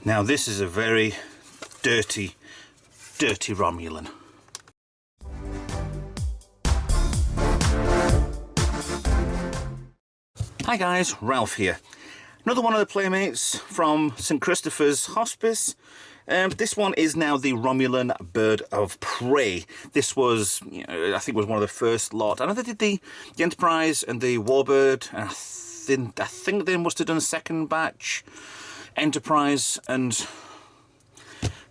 Now this is a very dirty Romulan. Hi guys, Ralph here. Another one of the Playmates from St Christopher's Hospice. This one is now the Romulan Bird of Prey. This was, I think, was one of the first lot. I know they did the Enterprise and the Warbird. And I think they must have done a second batch, Enterprise and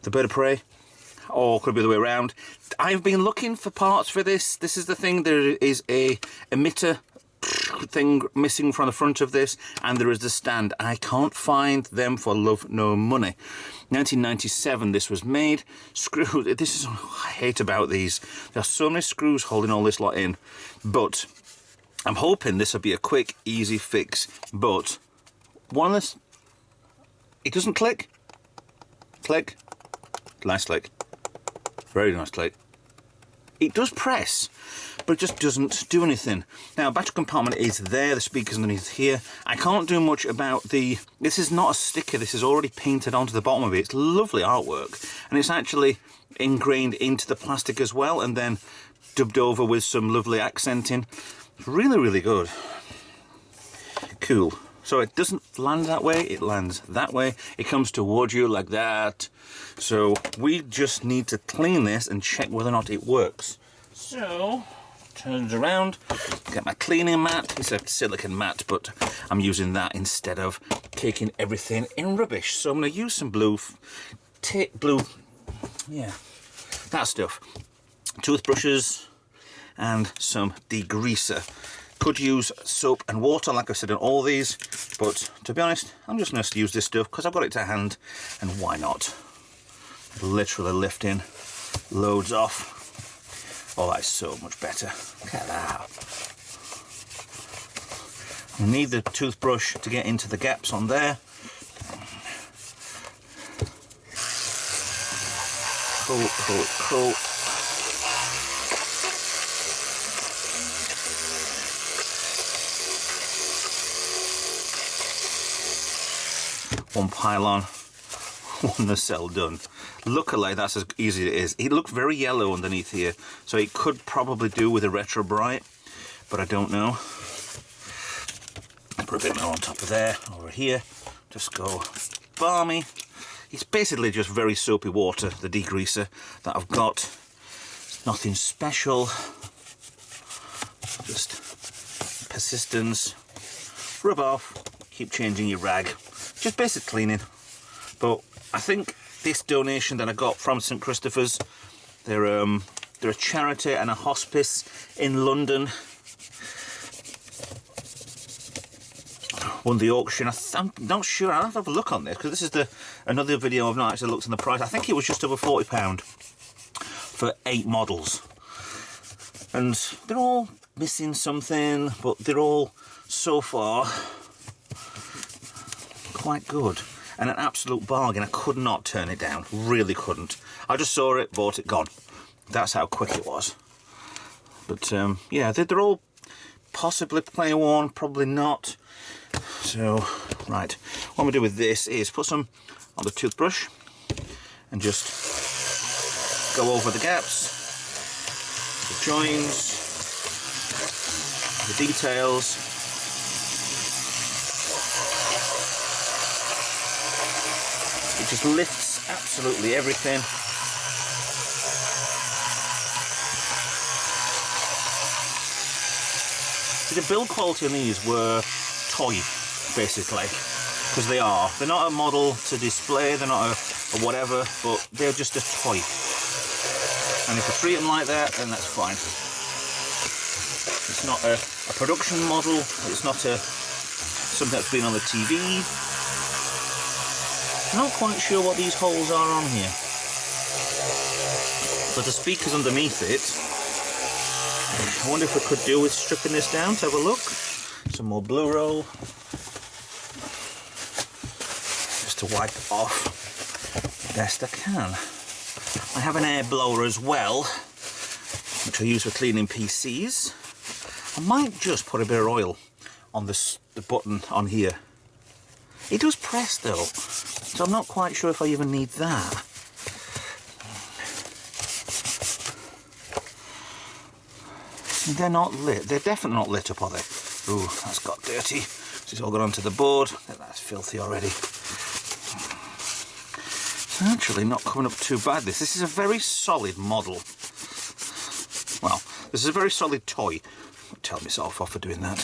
the Bird of Prey, or could be the way around. I've been looking for parts for this. This is the thing. There is a emitter thing missing from the front of this, and there is the stand. I can't find them for love nor money. 1997 this was made. Screw, this is what I hate about these. There are so many screws holding all this lot in, but I'm hoping this will be a quick, easy fix. But one of this, it doesn't click. Click. Nice click. Very nice click. It does press, but it just doesn't do anything. Now, battery compartment is there, the speaker's underneath here. I can't do much about this is not a sticker, this is already painted onto the bottom of it. It's lovely artwork, and it's actually ingrained into the plastic as well, and then dubbed over with some lovely accenting. Really, really good. Cool. So it doesn't land that way, it lands that way. It comes towards you like that. So we just need to clean this and check whether or not it works. So, turns around, get my cleaning mat. It's a silicone mat, but I'm using that instead of taking everything in rubbish. So I'm going to use some blue, yeah, that stuff. Toothbrushes and some degreaser. Could use soap and water, like I said in all these, but to be honest, I'm just going to use this stuff because I've got it to hand, and why not? Literally lifting loads off. Oh, that's so much better. Look at that. I need the toothbrush to get into the gaps on there. Cool, cool, cool. One pylon, one nacelle done. Luckily, that's as easy as it is. It looks very yellow underneath here, so it could probably do with a retro bright, but I don't know. Put a bit more on top of there, over here. Just go balmy. It's basically just very soapy water, the degreaser that I've got. It's nothing special. Just persistence. Rub off. Keep changing your rag. Just basic cleaning. But I think this donation that I got from St Christopher's, they're a charity and a hospice in London. Won the auction. I'm not sure. I'll have to have a look on this because this is another video I've not actually looked on the price. I think it was just over £40 for 8 models, and they're all missing something, but they're all so far quite good and an absolute bargain. I could not turn it down, really couldn't. I just saw it, bought it, gone. That's how quick it was. But yeah, they're all possibly play worn, probably not. So right, what I'm gonna do with this is put some on the toothbrush and just go over the gaps, the joins, the details. It just lifts absolutely everything. The build quality on these were toy, basically, because they are. They're not a model to display, they're not a whatever, but they're just a toy. And if I treat them like that, then that's fine. It's not a production model, it's not something that's been on the TV. I'm not quite sure what these holes are on here. But the speaker's underneath it. I wonder if we could do with stripping this down to have a look. Some more blue roll. Just to wipe it off best I can. I have an air blower as well, which I use for cleaning PCs. I might just put a bit of oil on the button on here. It does press though. So I'm not quite sure if I even need that. They're not lit. They're definitely not lit up, are they? Ooh, that's got dirty. It's all gone onto the board. That's filthy already. It's actually not coming up too bad. This is a very solid model. Well, this is a very solid toy. I'll tell myself off for doing that.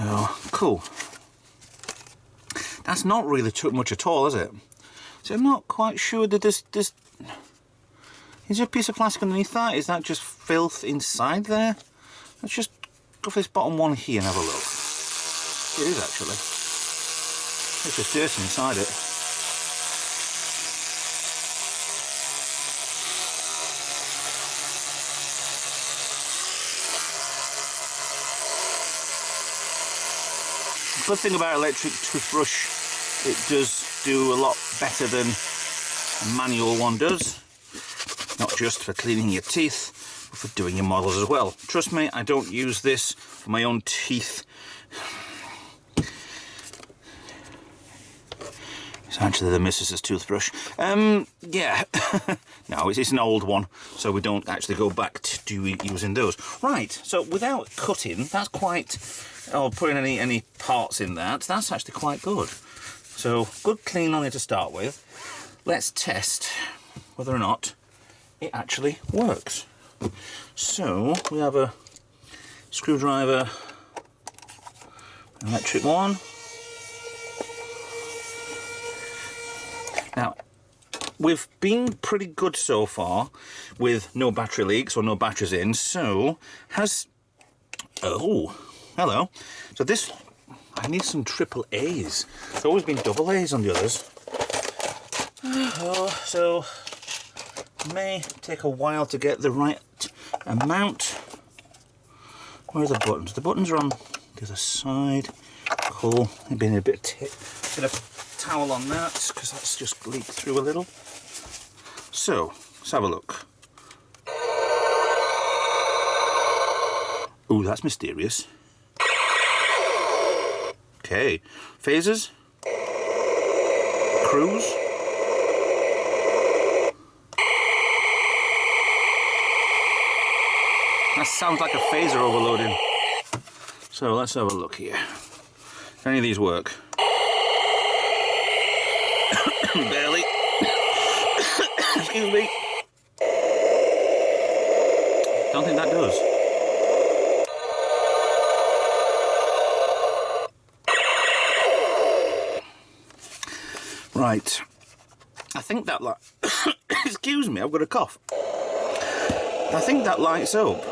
Oh, cool. That's not really too much at all, is it? So I'm not quite sure that there's... Is there a piece of plastic underneath that? Is that just filth inside there? Let's just go for this bottom one here and have a look. It is actually. There's just dirt inside it. The good thing about electric toothbrush, it does do a lot better than a manual one does. Not just for cleaning your teeth, but for doing your models as well. Trust me, I don't use this for my own teeth. It's actually the missus's toothbrush. Yeah. No, it's an old one, so we don't actually go back to using those. Right, so without cutting, that's quite... or putting any parts in that, that's actually quite good. So, good clean on it to start with. Let's test whether or not it actually works. So, we have a screwdriver, electric one. Now, we've been pretty good so far with no battery leaks or no batteries in, so has... Oh, hello. So this... I need some triple A's. There's always been double A's on the others. Oh, so may take a while to get the right amount. Where are the buttons? The buttons are on the other side. Cool. Maybe a bit of towel on that because that's just leaked through a little. So let's have a look. Ooh, that's mysterious. Okay, phasers, cruise, that sounds like a phaser overloading. So let's have a look here. If any of these work. Barely. Excuse me. Don't think that does. Right, I think that light, excuse me, I've got a cough. I think that lights up.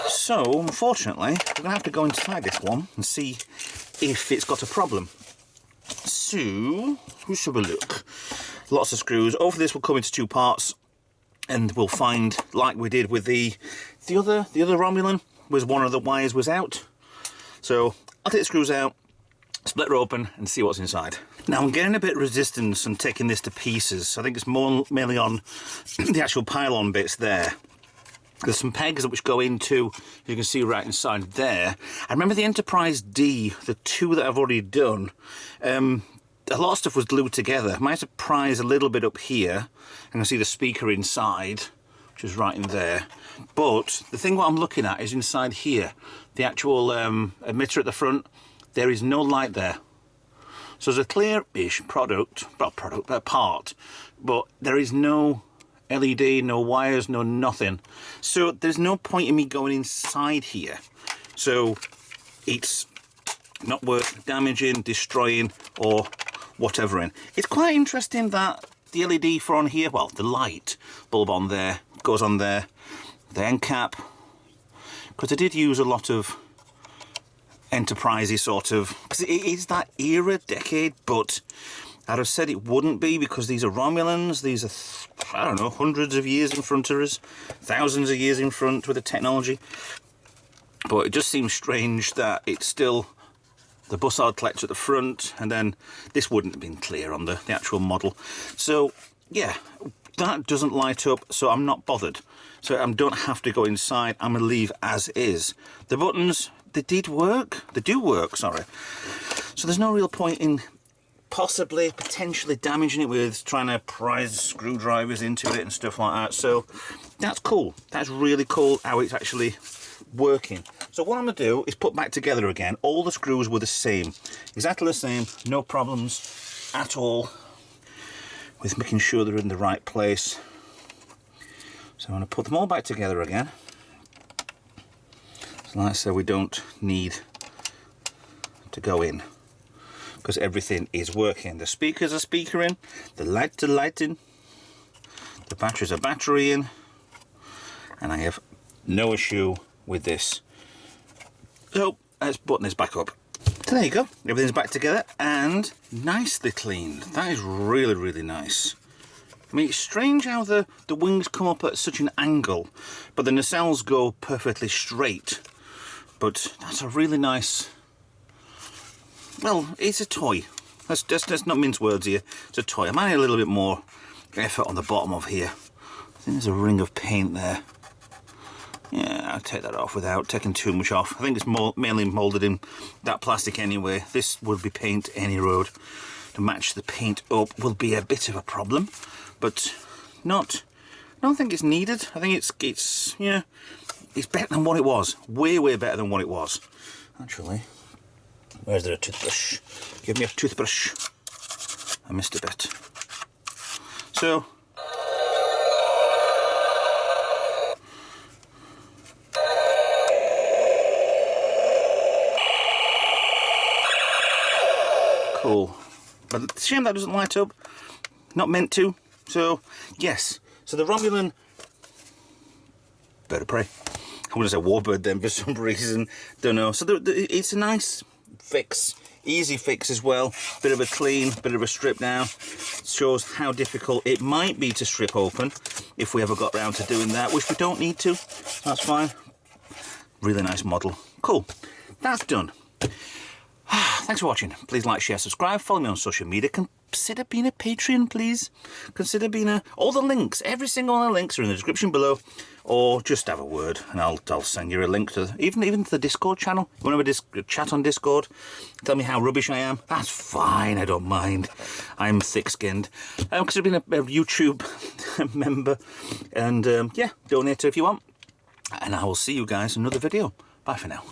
So, unfortunately, we're going to have to go inside this one and see if it's got a problem. So, who should we look? Lots of screws. Over this will come into two parts, and we'll find, like we did with the other Romulan, was one of the wires was out. So I'll take the screws out, split her open and see what's inside. Now I'm getting a bit of resistance and taking this to pieces. I think it's mainly on the actual pylon bits there. There's some pegs which go into, you can see right inside there. I remember the Enterprise D, the two that I've already done, a lot of stuff was glued together. Might have prized a little bit up here. I can see the speaker inside, which is right in there. But the thing what I'm looking at is inside here, the actual emitter at the front, there is no light there. So there's a clear-ish part, but there is no LED, no wires, no nothing. So there's no point in me going inside here. So it's not worth damaging, destroying, or whatever in. It's quite interesting that the LED for on here, well, the light bulb on there, goes on there, the end cap, because I did use a lot of Enterprisey sort of, because it is that era, decade, but I'd have said it wouldn't be because these are Romulans, these are, I don't know, hundreds of years in front of us, thousands of years in front with the technology. But it just seems strange that it's still the Bussard collector at the front, and then this wouldn't have been clear on the actual model. So, yeah, that doesn't light up, so I'm not bothered. So I don't have to go inside. I'm gonna leave as is. The buttons, they did work. They do work, sorry. So there's no real point in potentially damaging it with trying to prise screwdrivers into it and stuff like that. So that's cool. That's really cool how it's actually working. So what I'm gonna do is put back together again. All the screws were the same, exactly the same, no problems at all with making sure they're in the right place. So I'm gonna put them all back together again. So like I said, we don't need to go in because everything is working. The speakers are speakering, the lights are lighting, the batteries are batterying, and I have no issue with this. So let's button this back up. So there you go, everything's back together and nicely cleaned. That is really, really nice. I mean, it's strange how the wings come up at such an angle, but the nacelles go perfectly straight. But that's a really nice, well, it's a toy. Let's not mince words here. It's a toy. I might need a little bit more effort on the bottom of here. I think there's a ring of paint there. Yeah, I'll take that off without taking too much off. I think it's mainly moulded in that plastic anyway. This would be paint any road. To match the paint up will be a bit of a problem, but not. I don't think it's needed. I think it's yeah, it's better than what it was. Way, way better than what it was. Actually, where's there a toothbrush? Give me a toothbrush. I missed a bit. So. Cool. But it's a shame that doesn't light up. Not meant to. So, yes. So the Romulan bird of prey. I want to say warbird then for some reason. Don't know. So it's a nice fix. Easy fix as well. Bit of a clean, bit of a strip now. Shows how difficult it might be to strip open if we ever got around to doing that, which we don't need to. That's fine. Really nice model. Cool. That's done. Thanks for watching. Please like, share, subscribe, follow me on social media. Consider being a Patreon, please. Consider being all the links, every single one of the links are in the description below, or just have a word and I'll send you a link to even to the Discord channel. You want to have a chat on Discord? Tell me how rubbish I am. That's fine, I don't mind. I'm thick-skinned. Consider being a YouTube member, and yeah, donate if you want. And I will see you guys in another video. Bye for now.